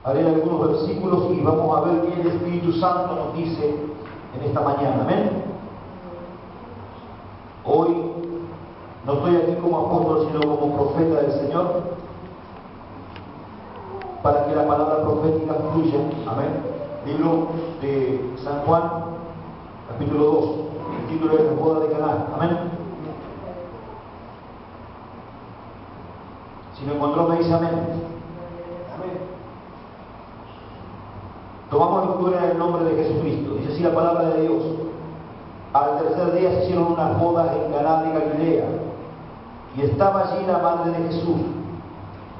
a leer algunos versículos y vamos a ver qué el Espíritu Santo nos dice en esta mañana. Amén. Hoy no estoy aquí como apóstol, sino como profeta del Señor, para que la palabra profética fluya. Amén. Libro de San Juan, capítulo 2, el título es La boda de Caná. Amén. Si lo encontró, me dice amén. Amén. Tomamos lectura en el nombre de Jesucristo. Dice así la palabra de Dios. Al tercer día se hicieron unas bodas en Caná de Galilea, y estaba allí la madre de Jesús.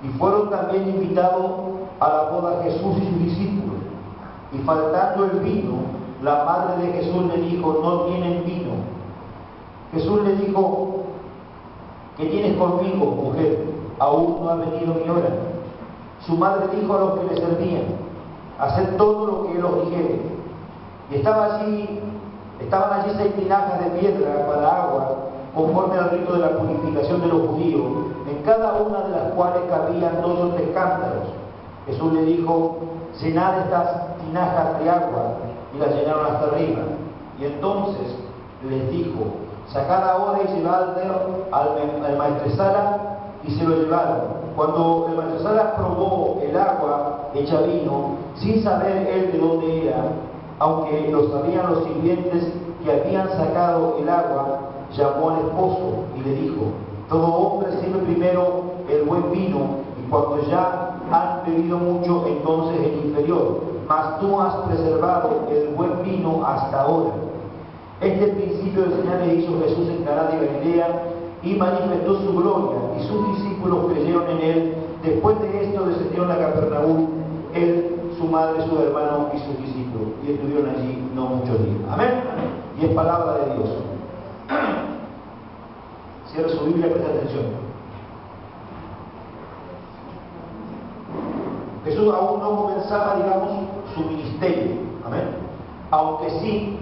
Y fueron también invitados a la boda Jesús y sus discípulos. Y faltando el vino, la madre de Jesús le dijo: no tienen vino. Jesús le dijo: ¿qué tienes conmigo, mujer? Aún no ha venido mi hora. Su madre dijo a los que le servían: haced todo lo que él os dijere. Y estaban allí 6 tinajas de piedra para agua, conforme al rito de la purificación de los judíos, en cada una de las cuales cabían 2 o 3 cántaros. Jesús le dijo: llenad estas tinajas de agua, y las llenaron hasta arriba. Y entonces les dijo: sacad ahora y llevadlo al maestresala, y se lo llevaron. Cuando el maestresala probó el agua hecha vino, sin saber él de dónde era, aunque lo sabían los sirvientes que habían sacado el agua, llamó al esposo y le dijo: todo hombre sirve primero el buen vino, y cuando ya han bebido mucho, entonces el inferior, mas tú has preservado el buen vino hasta ahora. Este principio de señales hizo Jesús en Caná de Galilea, y manifestó su gloria, y sus discípulos creyeron en él. Después de esto descendieron a Capernaúm, él, su madre, su hermano y sus discípulos, y estuvieron allí no muchos días. Amén. Y es palabra de Dios. Cierra su Biblia, presta atención. Jesús aún no comenzaba, digamos, su ministerio. Amén. Aunque sí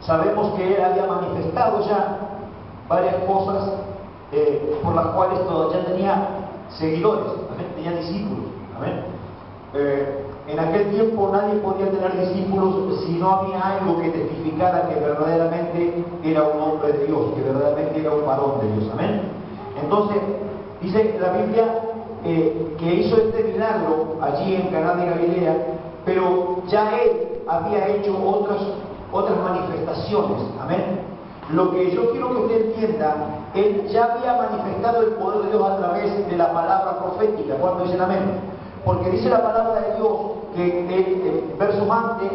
sabemos que él había manifestado ya varias cosas por las cuales todavía tenía seguidores. Amén. Tenía discípulos. Amén. En aquel tiempo nadie podía tener discípulos si no había algo que testificara que verdaderamente era un hombre de Dios, que verdaderamente era un varón de Dios. Amén. Entonces, dice la Biblia que hizo este milagro allí en Caná de Galilea, pero ya él había hecho otras manifestaciones. Amén. Lo que yo quiero que usted entienda, él ya había manifestado el poder de Dios a través de la palabra profética. ¿Cuántos dicen amén? Porque dice la palabra de Dios que el verso antes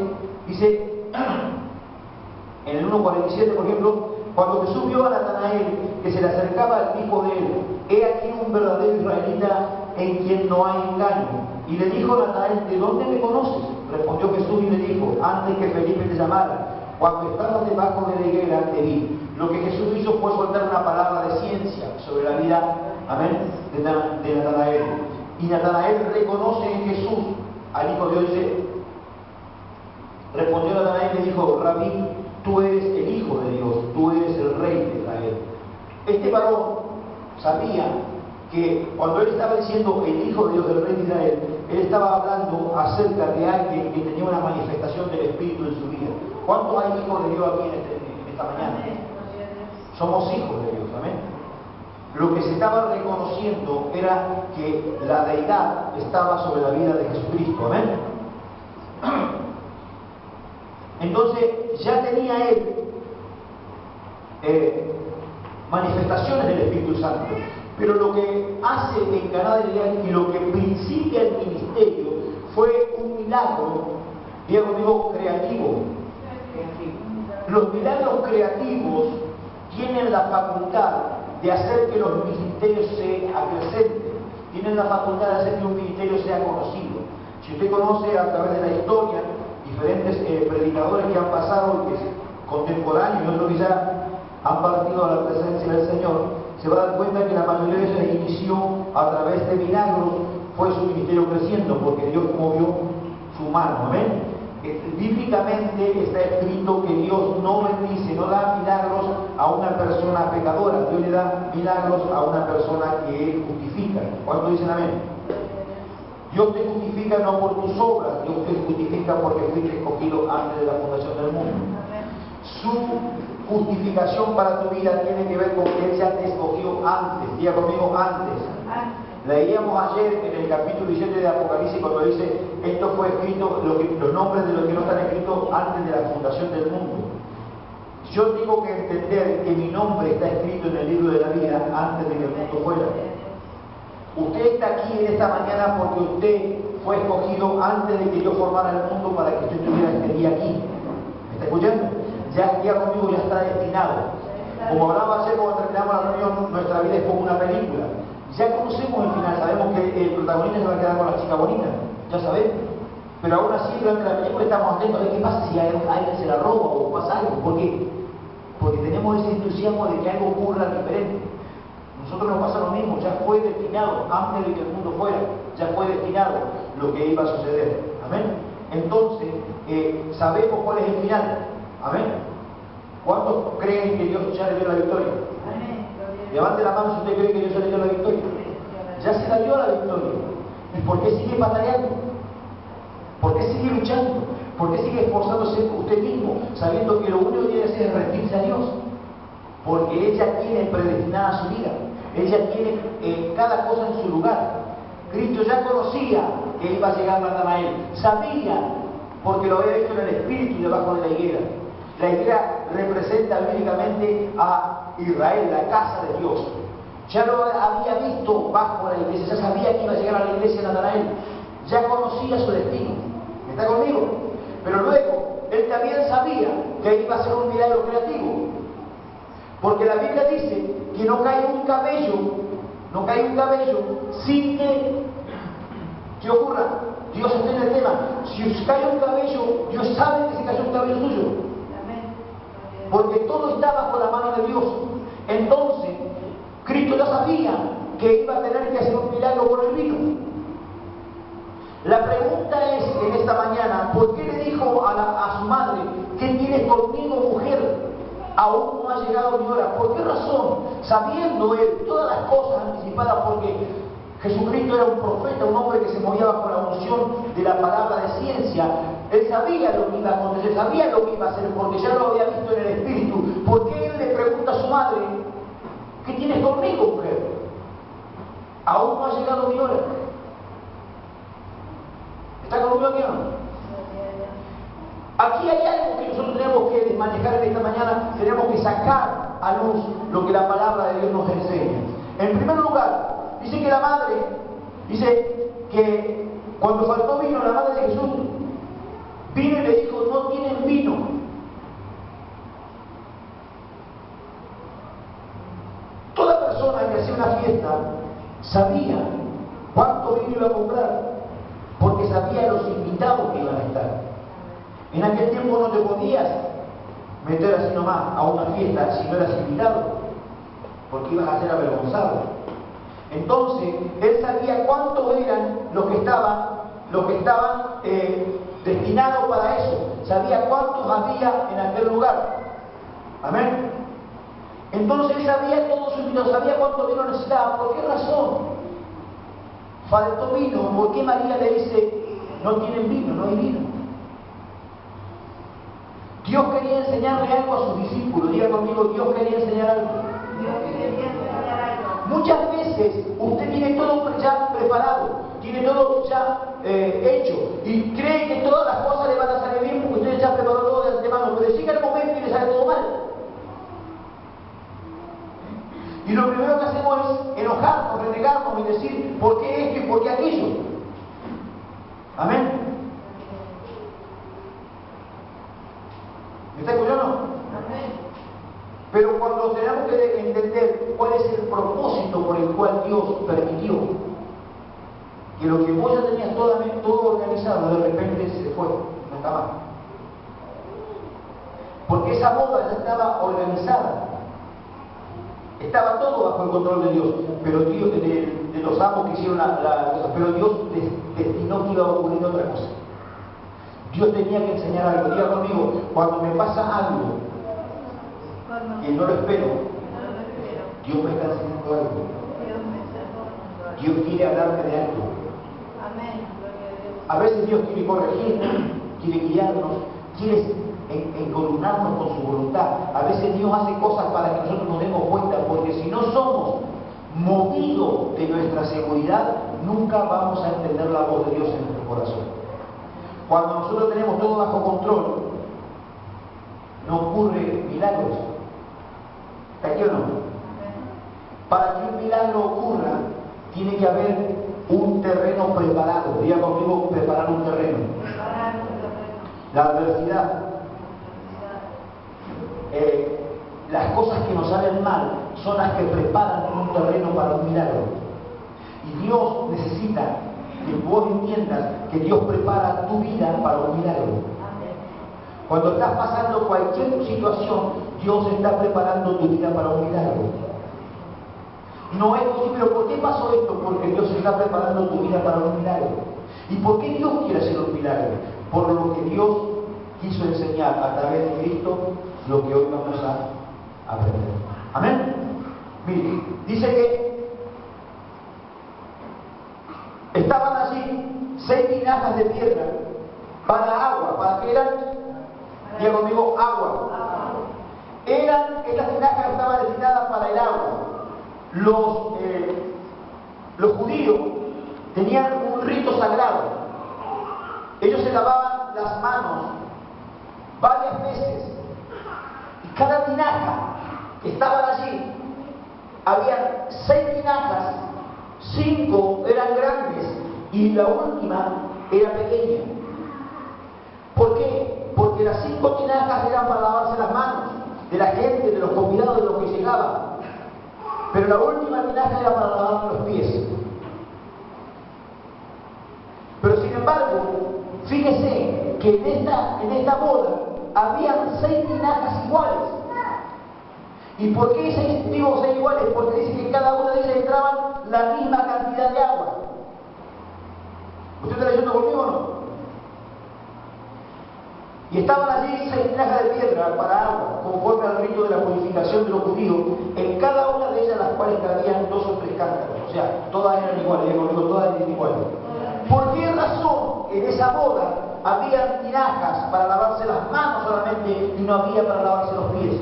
dice en el 1:47, por ejemplo: cuando Jesús vio a Natanael que se le acercaba al hijo de él, he aquí un verdadero israelita en quien no hay engaño. Y le dijo a Natanael: ¿de dónde me conoces? Respondió Jesús y le dijo: antes que Felipe te llamara, cuando estabas debajo de la higuera, te vi. Lo que Jesús hizo fue soltar una palabra de ciencia sobre la vida, amén, de Natanael. Y Natanael reconoce en Jesús al Hijo de Dios. Respondió Natanael y le dijo: Rabí, tú eres el Hijo de Dios, tú eres el Rey de Israel. Este varón sabía que cuando él estaba diciendo el Hijo de Dios, el Rey de Israel, él estaba hablando acerca de alguien que tenía una manifestación del Espíritu en su vida. ¿Cuántos hay hijos de Dios aquí en esta mañana? Somos hijos de Dios, amén. Lo que se estaba reconociendo era que la deidad estaba sobre la vida de Jesucristo, amén. Entonces ya tenía él manifestaciones del Espíritu Santo, pero lo que hace en Caná de Galilea y lo que principia el ministerio fue un milagro, digo, creativo. Los milagros creativos tienen la facultad de hacer que los ministerios se acrecenten, tienen la facultad de hacer que un ministerio sea conocido. Si usted conoce a través de la historia diferentes predicadores que han pasado, que es contemporáneos y otros que ya han partido a la presencia del Señor, se va a dar cuenta que la mayoría de ellos inició a través de milagros, fue su ministerio creciendo, porque Dios movió su mano. Amén. Bíblicamente está escrito que Dios no bendice, no da milagros a una persona pecadora. Dios le da milagros a una persona que Él justifica. ¿Cuántos dicen amén? Dios te justifica no por tus obras, Dios te justifica porque fuiste escogido antes de la fundación del mundo. Su justificación para tu vida tiene que ver con que Él ya te escogió antes. Diga conmigo, antes. Leíamos ayer en el capítulo 17 de Apocalipsis cuando dice, esto fue escrito, los nombres de los que no están escritos antes de la fundación del mundo. Yo tengo que entender que mi nombre está escrito en el libro de la vida antes de que el mundo fuera. Usted está aquí en esta mañana porque usted fue escogido antes de que yo formara el mundo para que usted estuviera este día aquí. ¿Me está escuchando? Ya el día conmigo ya está destinado. Como hablaba ayer cuando terminamos la reunión, nuestra vida es como una película. Ya conocemos el final, sabemos que el protagonista se va a quedar con la chica bonita, ya sabemos. Pero aún así, durante la película estamos atentos a ver qué pasa si alguien se la roba o pasa algo. ¿Por qué? Porque tenemos ese entusiasmo de que algo ocurra diferente. Nosotros nos pasa lo mismo, ya fue destinado, antes de que el mundo fuera, ya fue destinado lo que iba a suceder. Amén. Entonces, sabemos cuál es el final. Amén. ¿Cuántos creen que Dios ya le dio la victoria? Amén. Levante la mano si usted cree que Dios ya le dio la victoria. Ya se la dio la victoria. ¿Y por qué sigue batallando? ¿Por qué sigue luchando? ¿Por qué sigue esforzándose usted mismo, sabiendo que lo único que tiene que hacer es rendirse a Dios? Porque ella tiene predestinada su vida. Ella tiene cada cosa en su lugar. Cristo ya conocía que iba a llegar Natanael. Sabía, porque lo había visto en el Espíritu debajo de la higuera. La higuera representa bíblicamente a Israel, la casa de Dios. Ya lo había visto bajo la iglesia, ya sabía que iba a llegar a la iglesia Natanael. Ya conocía su destino. ¿Está conmigo? Pero luego, él también sabía que iba a ser un milagro creativo. Porque la Biblia dice que no cae un cabello sin que ocurra. Dios está en el tema. Si cae un cabello, Dios sabe que se cayó un cabello suyo. Porque todo está bajo la mano de Dios. Entonces, Cristo ya sabía que iba a tener que hacer un milagro por el vino. La pregunta es, en esta mañana, ¿por qué le dijo a su madre, ¿qué tienes conmigo, mujer? Aún no ha llegado mi hora. ¿Por qué razón? Sabiendo él todas las cosas anticipadas, porque Jesucristo era un profeta, un hombre que se movía bajo la unción de la palabra de ciencia. Él sabía lo que iba a acontecer, sabía lo que iba a hacer, porque ya lo había visto en el Espíritu. ¿Por qué él le pregunta a su madre, ¿qué tienes conmigo, mujer? Aún no ha llegado mi hora. ¿Está conmigo aquí o no? Aquí hay algo que nosotros tenemos que manejar en esta mañana, tenemos que sacar a luz lo que la palabra de Dios nos enseña. En primer lugar, dice que la madre, dice que cuando faltó vino, la madre de Jesús vino y le dijo, no tienen vino. Toda persona que hacía una fiesta sabía cuánto vino iba a comprar, porque sabía los invitados que iban a estar. En aquel tiempo no te podías meter así nomás a una fiesta si no eras invitado, porque ibas a ser avergonzado. Entonces, él sabía cuántos eran los que estaban destinados para eso. Sabía cuántos había en aquel lugar. Amén. Entonces él sabía todos sus invitados, sabía cuánto vino necesitaban. ¿Por qué razón? Faltó vino. ¿Por qué María le dice, no tienen vino, no hay vino? Dios quería enseñarle algo a sus discípulos. Diga conmigo, Dios quería enseñar algo. Muchas veces usted tiene todo ya preparado, tiene todo ya hecho y cree que todas las cosas le van a salir bien porque usted ya preparó todo de antemano, pero llega el momento y le sale todo mal. Y lo primero que hacemos es enojarnos, renegarnos y decir ¿por qué esto y por qué aquello? Amén. ¿Me está escuchando? Amén. Pero cuando tenemos que entender cuál es el propósito por el cual Dios permitió que lo que vos ya tenías todo organizado, de repente se fue, no está más. Porque esa boda ya estaba organizada. Estaba todo bajo el control de Dios, pero Dios, de los amos que hicieron pero Dios destinó que iba a ocurrir otra cosa. Dios tenía que enseñar algo. Diga conmigo, cuando me pasa algo que no lo espero, Dios me está enseñando algo. Dios quiere hablarme de algo. A veces Dios quiere corregirnos, quiere guiarnos, quiere encolumnarnos con su voluntad. A veces Dios hace cosas para que nosotros nos demos cuenta, porque si no somos movidos de nuestra seguridad, nunca vamos a entender la voz de Dios en nuestro corazón. Cuando nosotros tenemos todo bajo control, no ocurre milagros. ¿Está aquí o no? Para que un milagro ocurra, tiene que haber un terreno preparado. Diga conmigo, preparar un terreno. La adversidad. Las cosas que nos salen mal son las que preparan un terreno para un milagro. Y Dios necesita que vos entiendas que Dios prepara tu vida para un milagro. Cuando estás pasando cualquier situación, Dios está preparando tu vida para un milagro. No es posible, pero ¿por qué pasó esto? Porque Dios está preparando tu vida para un milagro. ¿Y por qué Dios quiere hacer un milagro? Por lo que Dios quiso enseñar a través de Cristo, lo que hoy vamos a aprender. ¿Amén? Mire, dice que estaban allí 6 tinajas de piedra para agua. ¿Para qué eran? Diga conmigo, agua. Estas tinajas estaban destinadas para el agua. Los judíos tenían un rito sagrado. Ellos se lavaban las manos varias veces. Y cada tinaja que estaban allí, había 6 tinajas, 5 eran grandes y la última era pequeña. ¿Por qué? Porque las 5 tinajas eran para lavarse las manos de la gente, de los convidados, de los que llegaban. Pero la última tinaja era para lavar los pies. Pero sin embargo, fíjese que en esta boda habían 6 tinajas iguales. ¿Y por qué 6 iguales? Porque dice que en cada una de ellas entraban la misma cantidad de agua. ¿Usted está leyendo conmigo o no? Y estaban allí 6 tinajas de piedra para agua, conforme al rito de la purificación de los judíos, en cada una de ellas las cuales cabían 2 o 3 cántaros. O sea, todas eran iguales, todas eran iguales. ¿Por qué razón en esa boda había tinajas para lavarse las manos solamente y no había para lavarse los pies?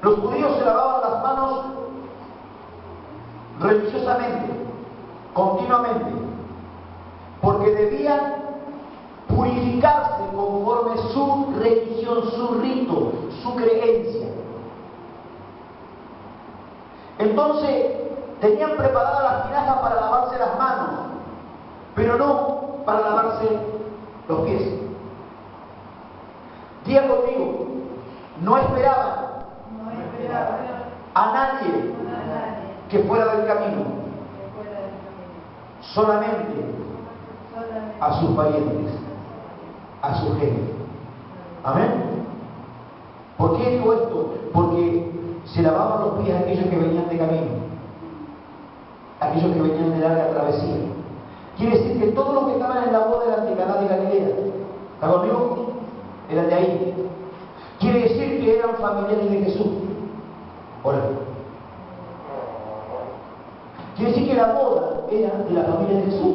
Los judíos se lavaban las manos religiosamente, continuamente, porque debían purificarse conforme su religión, su rito, su creencia. Entonces, tenían preparadas las tinajas para lavarse las manos, pero no para lavarse los pies. Diga conmigo, no esperaban a nadie que fuera del camino, solamente a sus parientes, a su gente. ¿Amén? ¿Por qué digo esto? Porque se lavaban los pies a aquellos que venían de camino, aquellos que venían de larga travesía. Quiere decir que todos los que estaban en la boda eran de Caná de Galilea. ¿Está conmigo? Eran de ahí. Quiere decir que eran familiares de Jesús. Ahora, quiere decir que la boda era de la familia de Jesús.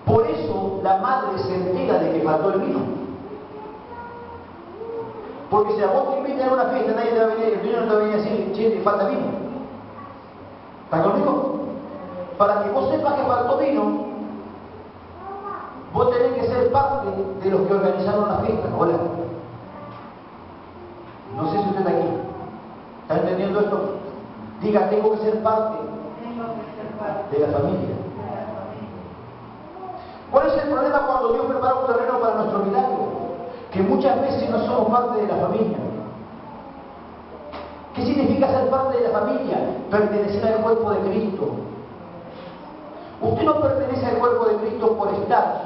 Por eso la madre se entera de que faltó el vino. Porque si a vos te invitan a una fiesta, nadie te va a venir, el vino no te va a venir a decir, che, te falta vino. ¿Está conmigo? Para que vos sepas que faltó vino, vos tenés que ser parte de los que organizaron la fiesta. Hola. No sé si usted está aquí. ¿Está entendiendo esto? Diga, tengo que ser parte de la familia. ¿Cuál es el problema cuando Dios prepara un terreno para nuestro milagro? Que muchas veces no somos parte de la familia. ¿Qué significa ser parte de la familia? Pertenecer al cuerpo de Cristo. Usted no pertenece al cuerpo de Cristo por estar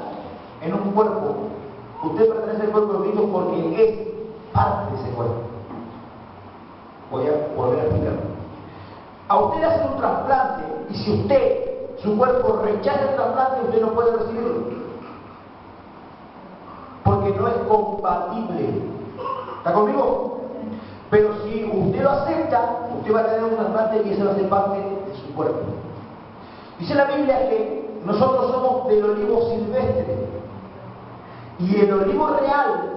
en un cuerpo. Usted pertenece al cuerpo de Cristo porque es parte de ese cuerpo. Voy a volver a explicarlo. A usted le hacen un trasplante y si usted, su cuerpo, rechaza el trasplante, usted no puede recibirlo. Porque no es compatible. ¿Está conmigo? Pero si usted lo acepta, usted va a tener una parte y esa va a ser parte de su cuerpo. Dice la Biblia que nosotros somos del olivo silvestre y el olivo real,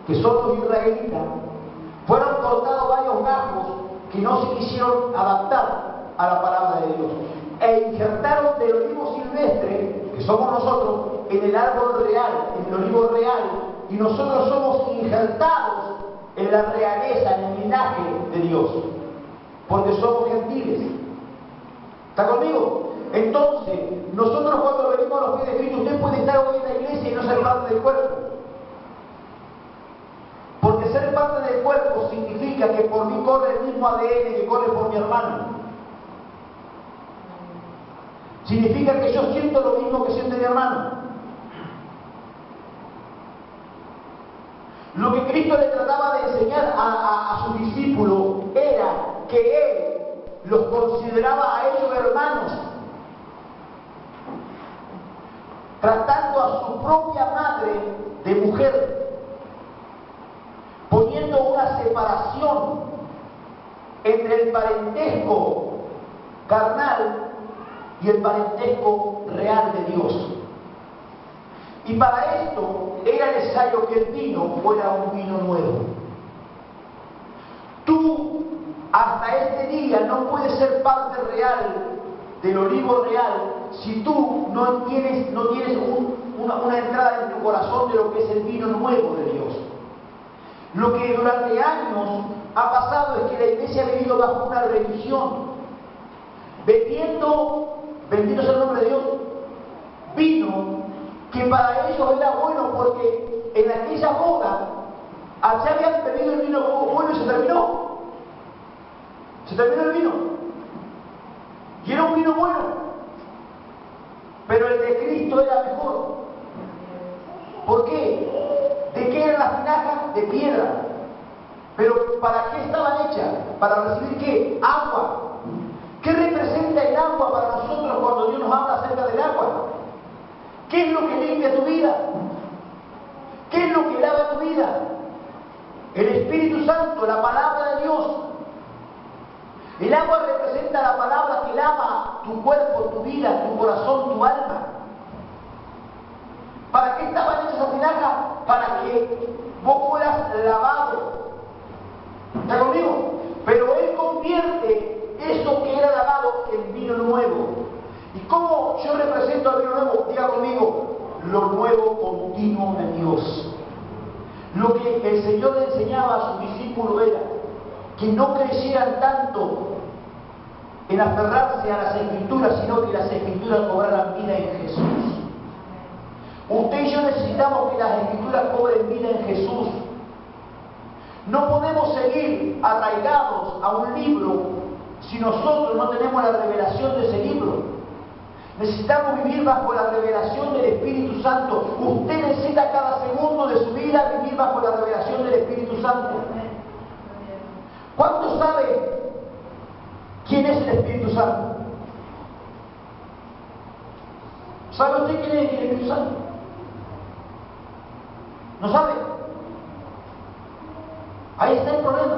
que son los israelitas, fueron cortados varios gajos que no se quisieron adaptar a la palabra de Dios e injertaron del olivo silvestre, que somos nosotros, en el árbol real, en el olivo real, y nosotros somos injertados en la realeza, en el linaje de Dios, porque somos gentiles. ¿Está conmigo? Entonces, nosotros cuando venimos a los pies de Cristo, usted puede estar hoy en la iglesia y no ser parte del cuerpo. Porque ser parte del cuerpo significa que por mí corre el mismo ADN que corre por mi hermano. Significa que yo siento lo mismo que siente mi hermano. Lo que Cristo le trataba de enseñar a sus discípulos era que Él los consideraba a ellos hermanos, tratando a su propia madre de mujer, poniendo una separación entre el parentesco carnal y el parentesco real de Dios. Y para esto era necesario que el vino fuera un vino nuevo. Tú hasta este día no puedes ser parte real del olivo real si tú no tienes una entrada en tu corazón de lo que es el vino nuevo de Dios. Lo que durante años ha pasado es que la iglesia ha vivido bajo una religión, bebiendo, bendito sea el nombre de Dios, vino que para ellos era bueno porque en aquella boda allá habían bebido el vino bueno y se terminó. Se terminó el vino. Y era un vino bueno. Pero el de Cristo era mejor. ¿Por qué? ¿De qué eran las tinajas? De piedra. Pero ¿para qué estaban hechas? ¿Para recibir qué? Agua. ¿Qué representa el agua para nosotros cuando Dios nos habla acerca del agua? ¿Qué es lo que limpia tu vida? ¿Qué es lo que lava tu vida? El Espíritu Santo, la palabra de Dios. El agua representa la palabra que lava tu cuerpo, tu vida, tu corazón, tu alma. ¿Para qué estaban hechas esas tinajas? Para que vos fueras lavado. ¿Está conmigo? Pero Él convierte eso que era lavado en vino nuevo. ¿Y cómo yo represento al vino nuevo? Diga conmigo, lo nuevo continuo de Dios. Lo que el Señor le enseñaba a sus discípulos era que no creyeran tanto en aferrarse a las Escrituras, sino que las Escrituras cobraran vida en Jesús. Usted y yo necesitamos que las Escrituras cobren vida en Jesús. No podemos seguir arraigados a un libro si nosotros no tenemos la revelación de ese libro. Necesitamos vivir bajo la revelación del Espíritu Santo. Usted necesita cada segundo de su vida vivir bajo la revelación del Espíritu Santo. ¿Cuánto sabe quién es el Espíritu Santo? ¿Sabe usted quién es el Espíritu Santo? ¿No sabe? Ahí está el problema.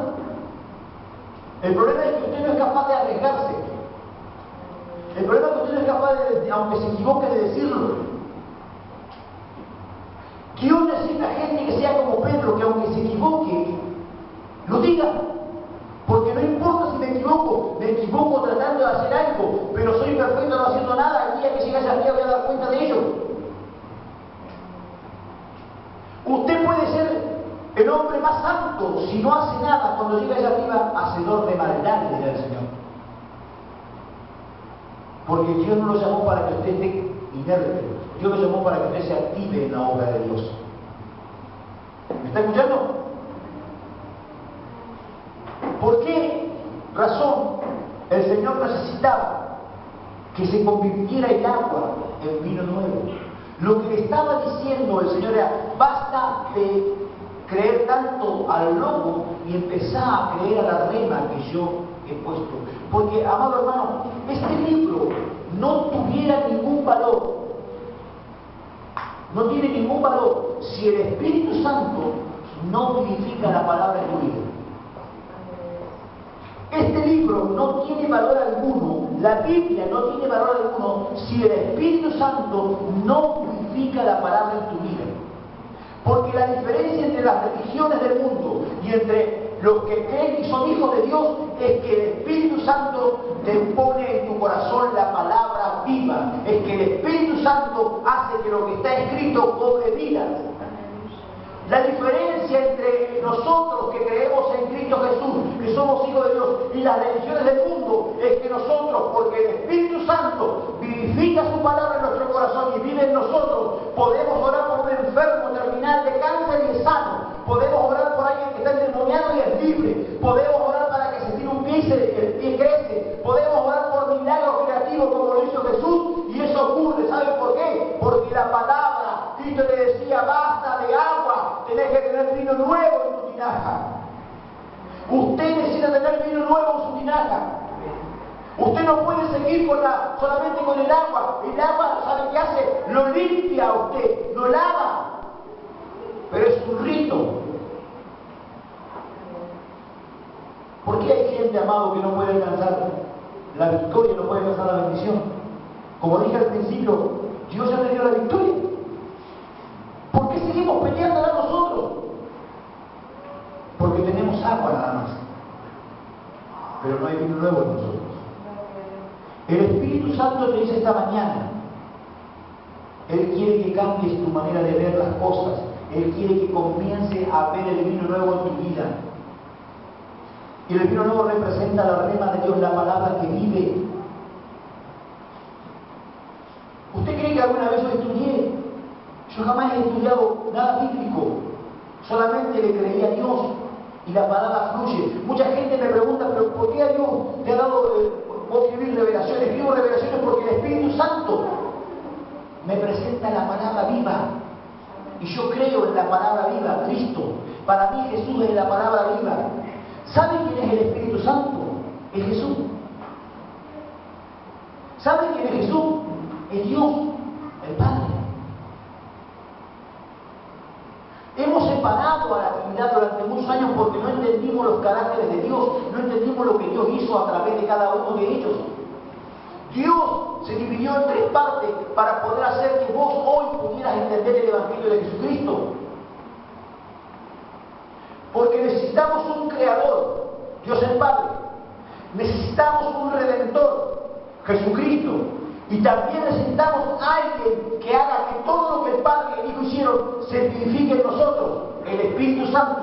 El problema es que usted no es capaz de arriesgarse. El problema es que usted no es capaz de, aunque se equivoque, de decirlo. Dios necesita gente que sea como Pedro, que aunque se equivoque, lo diga. Porque no importa si me equivoco tratando de hacer algo, pero soy perfecto no haciendo nada, el día que llegue allá arriba voy a dar cuenta de ello. Usted puede ser el hombre más santo si no hace nada, cuando llega allá arriba, hacedor de maldad, dirá el Señor. Porque Dios no lo llamó para que usted esté inerte, Dios lo llamó para que usted se active en la obra de Dios. ¿Me está escuchando? ¿Por qué razón el Señor necesitaba que se convirtiera el agua en vino nuevo? Lo que le estaba diciendo el Señor era, basta de creer tanto al lobo y empezar a creer a la rema que yo he puesto. Porque, amado hermano, este libro no tuviera ningún valor, no tiene ningún valor si el Espíritu Santo no vivifica la palabra en tu vida. Este libro no tiene valor alguno, la Biblia no tiene valor alguno si el Espíritu Santo no vivifica la palabra en tu vida. Porque la diferencia entre las religiones del mundo y entre los que creen y son hijos de Dios es que el Espíritu Santo te pone en tu corazón la palabra viva. Es que el Espíritu Santo hace que lo que está escrito cobre vida. La diferencia entre nosotros que creemos en Cristo Jesús, que somos hijos de Dios, y las religiones del mundo, es que nosotros, porque el Espíritu Santo vivifica su palabra en nuestro corazón y vive en nosotros, podemos orar por un enfermo terminal de cáncer y es sano. Podemos orar por alguien que está endemoniado y es libre. Podemos orar para que se tire un pie y el pie crece. Podemos orar por milagros creativos como lo hizo Jesús y eso ocurre. ¿Saben por qué? Porque la palabra, Cristo le decía, basta de agua, tenés que tener vino nuevo en tu tinaja. Usted necesita tener vino nuevo en su tinaja. Usted no puede seguir solamente con el agua. El agua, ¿sabe qué hace? Lo limpia a usted, lo lava. Pero es un rito. ¿Por qué hay gente, amado, que no puede alcanzar la victoria, no puede alcanzar la bendición? Como dije al principio, Dios ya le dio la victoria. ¿Por qué seguimos peleándola nosotros? Porque tenemos agua nada más. Pero no hay vino nuevo en nosotros. El Espíritu Santo te dice esta mañana, Él quiere que cambies tu manera de ver las cosas. Él quiere que comience a ver el vino nuevo en tu vida. Y el vino nuevo representa la rema de Dios, la palabra que vive. ¿Usted cree que alguna vez yo estudié? Yo jamás he estudiado nada bíblico. Solamente le creí a Dios y la palabra fluye. Mucha gente me pregunta, ¿pero por qué a Dios te ha dado vos escribir revelaciones? Escribo revelaciones porque el Espíritu Santo me presenta la palabra viva. Y yo creo en la palabra viva, Cristo. Para mí Jesús es la palabra viva. ¿Saben quién es el Espíritu Santo? Es Jesús. ¿Saben quién es Jesús? Es Dios, el Padre. Hemos separado a la Trinidad durante muchos años porque no entendimos los caracteres de Dios, no entendimos lo que Dios hizo a través de cada uno de ellos. Dios se dividió en tres partes para poder hacer que vos hoy pudieras entender el Evangelio de Jesucristo. Porque necesitamos un Creador, Dios el Padre. Necesitamos un Redentor, Jesucristo. Y también necesitamos a alguien que haga que todo lo que el Padre y el Hijo hicieron se vivifique en nosotros, el Espíritu Santo.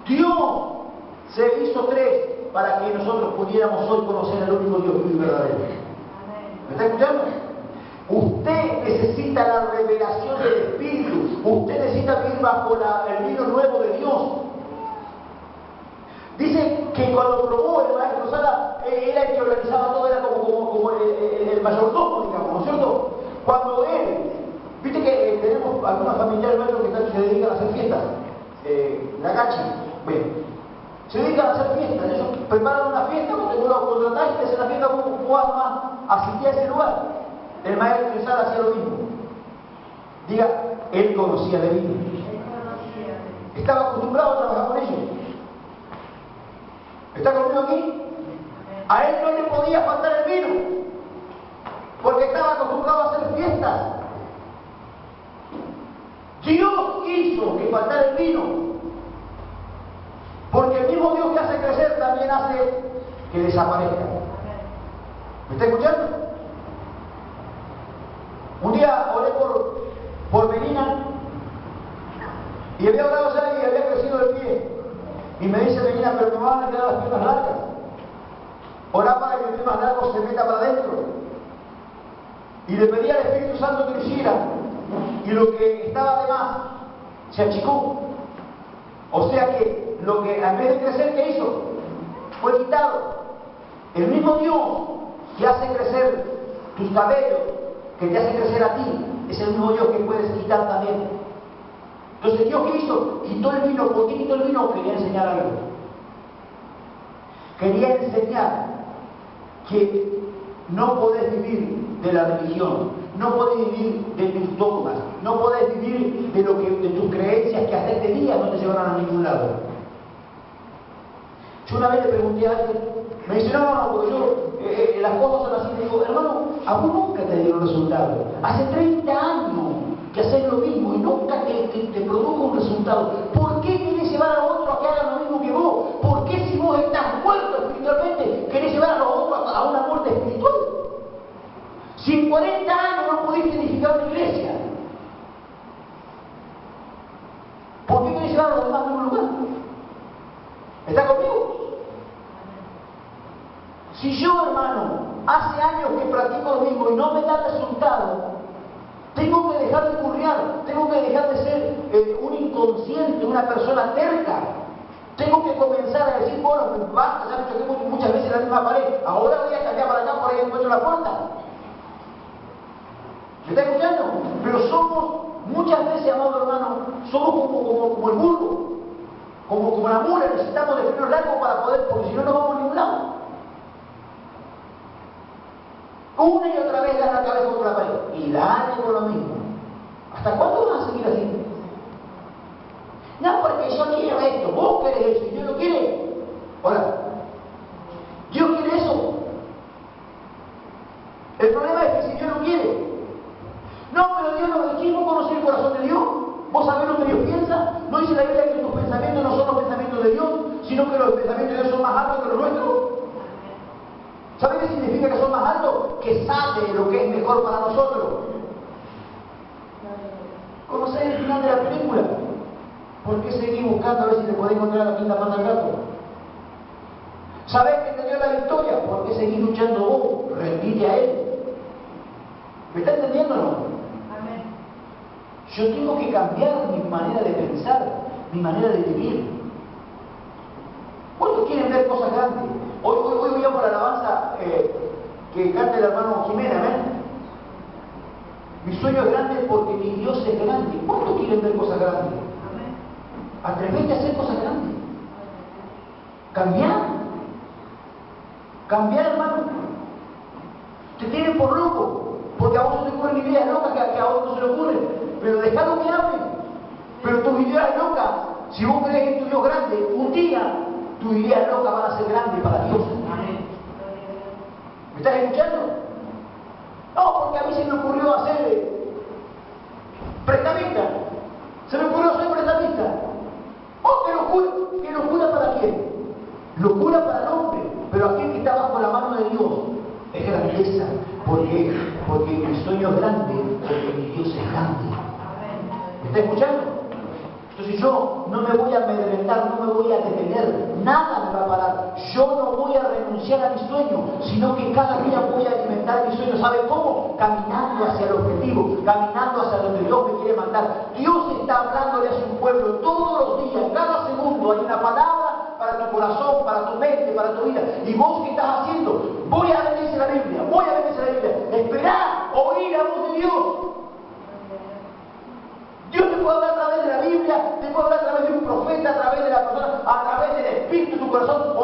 Dios se hizo tres para que nosotros pudiéramos hoy conocer al único Dios vivo y verdadero. ¿Me está escuchando? Usted necesita la revelación del Espíritu. Usted necesita vivir bajo el vino nuevo de Dios. Dice que cuando probó el maestro Sala, era el que organizaba todo, era como el mayordomo, digamos, ¿no es cierto? Cuando él, viste que tenemos algunos familiares nuestros que se dedican a hacer fiestas, la gachi, bueno, se dedican a hacer fiestas, ellos preparan una fiesta, cuando tú lo contratás y te hacen la fiesta, vos más asistía a ese lugar. El maestro Sala hacía lo mismo. Diga, él conocía de vino. Estaba acostumbrado a trabajar con ellos. ¿Está conmigo aquí? A él no le podía faltar el vino, porque estaba acostumbrado a hacer fiestas. Dios hizo que faltara el vino, porque el mismo Dios que hace crecer también hace que desaparezca. ¿Me está escuchando? Un día oré por Melina y había orado ya y había crecido el pie. Y me dice Melina, pero me van a quedar las piernas largas. Orá para que el pie más largo se meta para adentro. Y le pedí al Espíritu Santo que lo hiciera. Y lo que estaba de más se achicó. O sea que lo que en vez de crecer, ¿qué hizo? Fue quitado. El mismo Dios que hace crecer tus cabellos, que te hace crecer a ti, es el mismo Dios que puedes quitar también. Entonces, ¿Dios qué hizo? Quitó el vino. ¿Por qué quitó el vino? Quería enseñar algo. Quería enseñar que no podés vivir de la religión, no podés vivir de tus dogmas, no podés vivir de tus creencias que hacerte llevaran a ningún lado. Yo una vez le pregunté a alguien, me dice, no, porque yo, las cosas son así. Le digo, hermano, a vos nunca te dieron resultado. Hace 30 años que haces lo mismo y nunca te produjo un resultado. ¿Por qué querés llevar a otro a que hagan lo mismo que vos? ¿Por qué si vos estás muerto espiritualmente, querés llevar a los otros a una muerte espiritual? Si en 40 años no pudiste edificar una iglesia, ¿por qué querés llevar a los demás a un lugar? ¿Está conmigo? Si yo, hermano, hace años que practico lo mismo y no me da resultado, tengo que dejar de curriar, tengo que dejar de ser un inconsciente, una persona terca. Tengo que comenzar a decir, bueno, basta, ya me choqué muchas veces en la misma pared, ahora voy a cambiar para acá, por ahí encuentro la puerta. ¿Me está escuchando? Pero somos, muchas veces, amado hermano, somos como el burro, como la mula, necesitamos de frenos largos para poder, porque si no, no vamos a ningún lado. Una y otra vez da la cabeza contra la pared. Y dale con lo mismo. ¿Hasta cuándo van a seguir así? No, porque yo quiero esto. Vos querés eso y Dios lo quiere. Ahora, Dios quiere eso. El problema es que si Dios lo quiere. No, pero Dios no. ¿Quién no conoce el corazón de Dios? ¿Vos sabés lo que Dios piensa? ¿No dice la Biblia que tus pensamientos no son los pensamientos de Dios, sino que los pensamientos de Dios son más altos que los nuestros? ¿Sabe qué significa que son más altos? Que sabe lo que es mejor para nosotros. ¿Conocés el final de la película? ¿Por qué seguís buscando a ver si te podés encontrar la quinta pata al gato? ¿Sabés que te dio la victoria? ¿Por qué seguís luchando vos? Rendite a Él. ¿Me está entendiendo o no? Amén. Yo tengo que cambiar mi manera de pensar, mi manera de vivir. ¿Cuántos quieren ver cosas grandes? Hoy veíamos la alabanza que canta el hermano Jiménez, ¿ven? Mi sueño es grande porque mi Dios es grande. ¿Cuántos quieren ver cosas grandes? Atrevete a hacer cosas grandes. Cambiar. Cambiar, hermano. Te tienen por loco, porque a vos no te ocurren ideas locas que a vos no se le ocurren. Pero dejalo que hablen. Pero tus ideas locas, si vos crees en tu Dios grande, un día tus ideas locas van a ser grandes para Dios. Amén. ¿Me estás escuchando? No, porque a mí se me ocurrió hacer prestamista. Se me ocurrió ser prestamista. ¡Oh, qué locura! ¿Qué locura para quién? Locura para el hombre. Pero aquel que está bajo la mano de Dios es grandeza. Porque mi sueño es grande, porque mi Dios es grande. ¿Me está escuchando? Entonces yo no me voy a amedrentar, no me voy a detener, nada me va a parar. Yo no voy a renunciar a mi sueño, sino que cada día voy a alimentar mi sueño. ¿Sabe cómo? Caminando hacia el objetivo, caminando hacia donde Dios me quiere mandar. Dios está hablándole a su pueblo todos los días, cada segundo hay una palabra para tu corazón, para tu mente, para tu vida. ¿Y vos qué estás haciendo? Voy a bendecir la Biblia, voy a bendecir la Biblia. Esperá, oír la voz de Dios. Dios te puede hablar a través de la Biblia, te puede hablar a través de un profeta, a través de la persona, a través del Espíritu de tu corazón.